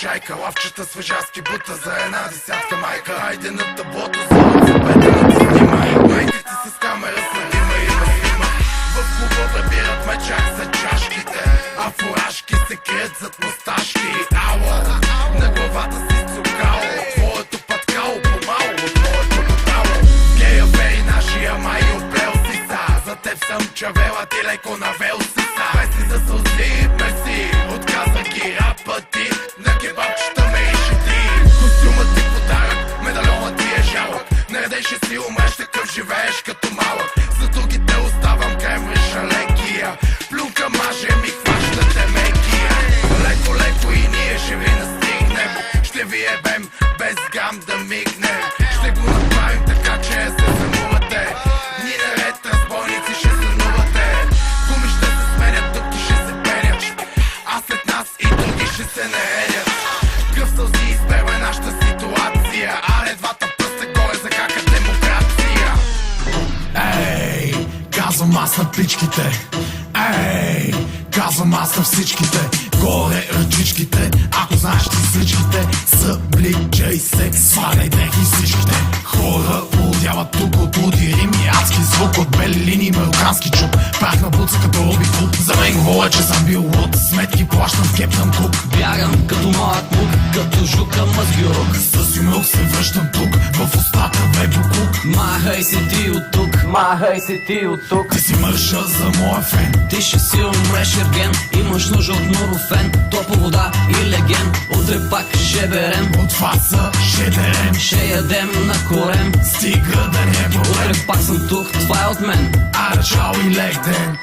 чайка, лавчета свежаски бута за една десятка майка. Хайде на таблото, за велосипеда да снимай. Майките с камера снима и да снима. В клуба бират ме чак за чашките, а фуражки се крият зад мусташки. Ало, на главата си цукало, твоето паткало по-мало от моето потало. Гея вей нашия май обрел си са, за теб съм чавела, ти леко навел си са. Песни за сълзи, мерси, отказа ги рапа ти, на кебабчета ме ишети. Костюмът ти подарък, медальонът ти е жалък, наредей ще си умреш, такъв живееш като малък. За другите оставам крември шалекия, плюнка маже ми хващате мекия. Леко, леко и ние ще ви настигнем, ще ви ебем без гам да мигнем. Ще го направим така, че се замувате, ни наред разбойници ще сънувате. Гуми ще се сменят, дупки ще се пенят, а след нас и други ще се наредят. Кръв сълзи изпева нашата ситуация, а не двата пръста горе за кака демокрация. Ей, казвам аз на птичките, ей, казвам аз на всичките. Горе ръчичките, ако знаеш ти всичките, събличай се, сваляй дрехи всичките. Хора лудяват тук от луди рими, адски звук от бели линии, марокански чук. Прах на буца като Роби Клуб, за мен говоря, че съм бил луд. Сметки плащам в кепнам кук, бягам като малък мук, като жука мазгюрок. с юмрук се връщам тук, в устата бе буклук. Махай се ти от тук, махай се ти от тук. Ти си мърша за моя фен, Ти ще си умреш ерген, имаш нужда от нурофен, топла вода и леген. Утре пак ще берем, от фаса ще дерем, ще ядем на корем. стига да не е проблем. Утре пак съм тук, това е от мен. Ара чао и лек ден.